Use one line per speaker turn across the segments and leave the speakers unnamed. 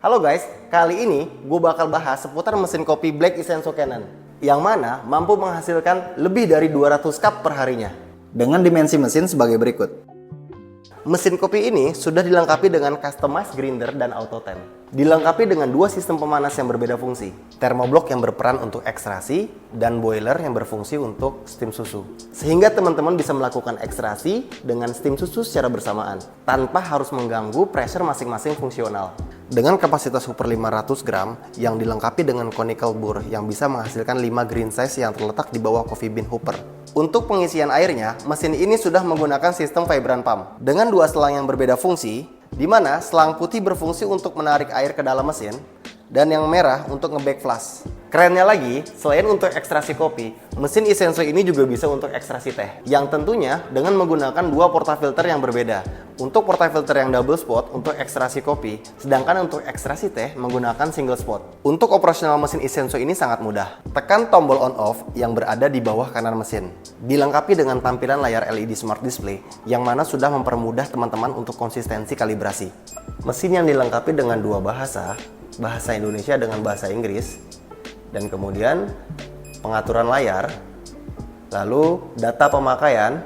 Halo guys, kali ini gue bakal bahas seputar mesin kopi Black Essential Canon yang mana mampu menghasilkan lebih dari 200 cup perharinya dengan dimensi mesin sebagai berikut. Mesin kopi ini sudah dilengkapi dengan customized grinder dan auto temp. Dilengkapi dengan dua sistem pemanas yang berbeda fungsi. Thermoblok yang berperan untuk ekstraksi dan boiler yang berfungsi untuk steam susu. Sehingga teman-teman bisa melakukan ekstraksi dengan steam susu secara bersamaan tanpa harus mengganggu pressure masing-masing fungsional. Dengan kapasitas hooper 500 gram yang dilengkapi dengan conical bore yang bisa menghasilkan 5 green size yang terletak di bawah coffee bean hooper. Untuk pengisian airnya, mesin ini sudah menggunakan sistem vibran pump dengan dua selang yang berbeda fungsi, di mana selang putih berfungsi untuk menarik air ke dalam mesin dan yang merah untuk nge-back flash. Kerennya lagi, selain untuk ekstraksi kopi, mesin Essential ini juga bisa untuk ekstraksi teh, yang tentunya dengan menggunakan dua portafilter yang berbeda. Untuk portafilter yang double spot untuk ekstraksi kopi, sedangkan untuk ekstraksi teh menggunakan single spot. Untuk operasional mesin Essential ini sangat mudah. Tekan tombol on off yang berada di bawah kanan mesin. Dilengkapi dengan tampilan layar LED Smart Display yang mana sudah mempermudah teman-teman untuk konsistensi kalibrasi. Mesin yang dilengkapi dengan dua bahasa Indonesia dengan bahasa Inggris, dan kemudian pengaturan layar, lalu data pemakaian,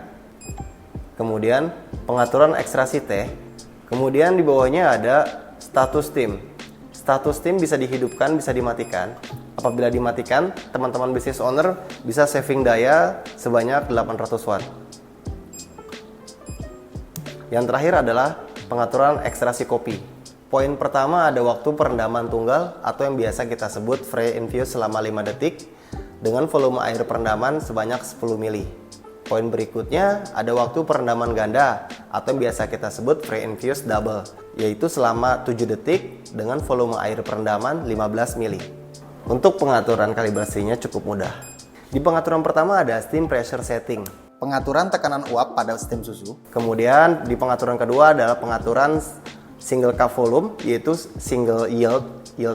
kemudian pengaturan ekstraksi teh, kemudian di bawahnya ada status steam. Status steam bisa dihidupkan, bisa dimatikan. Apabila dimatikan, teman-teman business owner bisa saving daya sebanyak 800 watt. Yang terakhir adalah pengaturan ekstraksi kopi. Poin pertama ada waktu perendaman tunggal atau yang biasa kita sebut free infuse selama 5 detik dengan volume air perendaman sebanyak 10 ml. Poin berikutnya ada waktu perendaman ganda atau yang biasa kita sebut free infuse double, yaitu selama 7 detik dengan volume air perendaman 15 ml. Untuk pengaturan kalibrasinya cukup mudah. Di pengaturan pertama ada steam pressure setting, pengaturan tekanan uap pada steam susu. Kemudian di pengaturan kedua adalah pengaturan single cup volume, yaitu single yield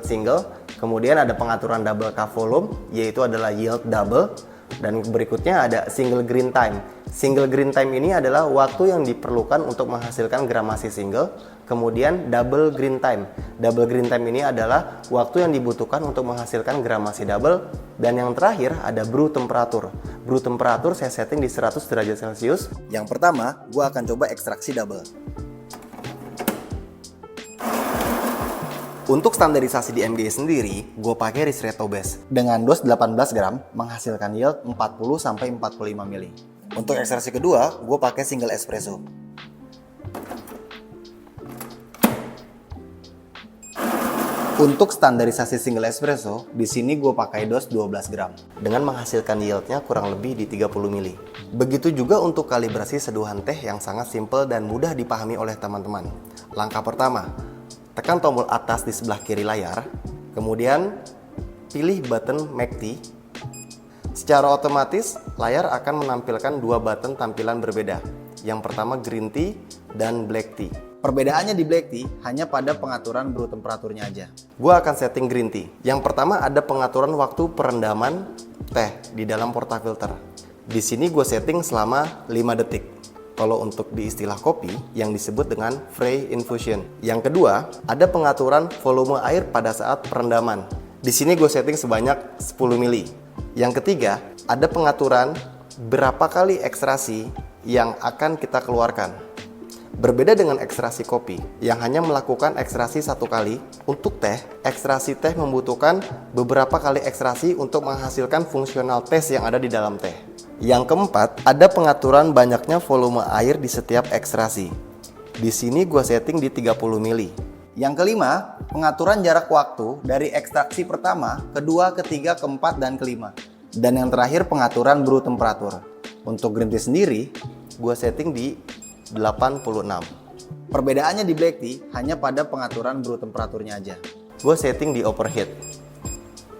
single. Kemudian ada pengaturan double cup volume, yaitu adalah yield double. Dan berikutnya ada single green time. Single green time ini adalah waktu yang diperlukan untuk menghasilkan gramasi single. Kemudian double green time. Double green time ini adalah waktu yang dibutuhkan untuk menghasilkan gramasi double. Dan yang terakhir ada brew temperatur. Brew temperatur saya setting di 100 derajat Celcius. Yang pertama, gue akan coba ekstraksi double. Untuk standarisasi di MGE sendiri, gue pakai Ristretto Base dengan dos 18 gram menghasilkan yield 40-45 ml. Untuk ekstraksi kedua, gue pakai single espresso. Untuk standarisasi single espresso, di sini gue pakai dos 12 gram dengan menghasilkan yieldnya kurang lebih di 30 ml. Begitu juga untuk kalibrasi seduhan teh yang sangat simple dan mudah dipahami oleh teman-teman. Langkah pertama, tekan tombol atas di sebelah kiri layar, kemudian pilih button Make Tea. Secara otomatis, layar akan menampilkan dua button tampilan berbeda. Yang pertama Green Tea dan Black Tea. Perbedaannya di Black Tea hanya pada pengaturan brew temperaturnya aja. Gua akan setting Green Tea. Yang pertama ada pengaturan waktu perendaman teh di dalam portafilter. Di sini gue setting selama 5 detik. Kalau untuk di istilah kopi yang disebut dengan free infusion. Yang kedua, ada pengaturan volume air pada saat perendaman. Di sini gue setting sebanyak 10 ml. Yang ketiga, ada pengaturan berapa kali ekstraksi yang akan kita keluarkan. Berbeda dengan ekstraksi kopi yang hanya melakukan ekstraksi satu kali, untuk teh, ekstraksi teh membutuhkan beberapa kali ekstraksi untuk menghasilkan fungsional taste yang ada di dalam teh. Yang keempat, ada pengaturan banyaknya volume air di setiap ekstraksi. Di sini gue setting di 30 ml. Yang kelima, pengaturan jarak waktu dari ekstraksi pertama, kedua, ketiga, keempat, dan kelima. Dan yang terakhir, pengaturan brew temperatur. Untuk green tea sendiri, gue setting di 86. Perbedaannya di black tea hanya pada pengaturan brew temperaturnya aja. Gue setting di overheat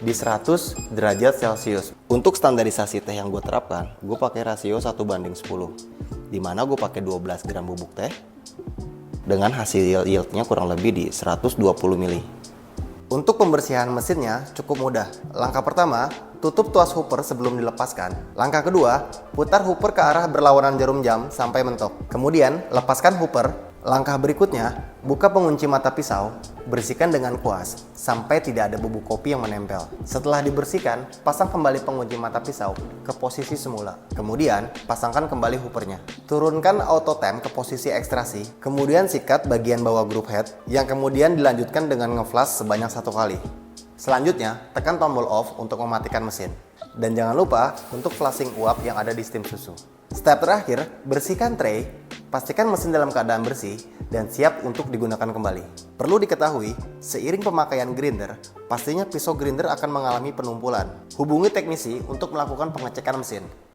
di 100 derajat Celcius. Untuk standarisasi teh yang gue terapkan, gue pakai rasio 1:10, dimana gue pakai 12 gram bubuk teh dengan hasil yieldnya kurang lebih di 120 ml. Untuk pembersihan mesinnya cukup mudah. Langkah pertama, tutup tuas hooper sebelum dilepaskan. Langkah kedua, putar hooper ke arah berlawanan jarum jam sampai mentok. Kemudian, lepaskan hooper Langkah berikutnya, buka pengunci mata pisau, bersihkan dengan kuas sampai tidak ada bubuk kopi yang menempel. Setelah dibersihkan, pasang kembali pengunci mata pisau ke posisi semula. Kemudian, pasangkan kembali hoopernya. Turunkan auto temp ke posisi ekstraksi, kemudian sikat bagian bawah group head yang kemudian dilanjutkan dengan ngeflash sebanyak 1 kali. Selanjutnya, tekan tombol off untuk mematikan mesin. Dan jangan lupa untuk flushing uap yang ada di stem susu. Step terakhir, bersihkan tray, pastikan mesin dalam keadaan bersih dan siap untuk digunakan kembali. Perlu diketahui, seiring pemakaian grinder, pastinya pisau grinder akan mengalami penumpulan. Hubungi teknisi untuk melakukan pengecekan mesin.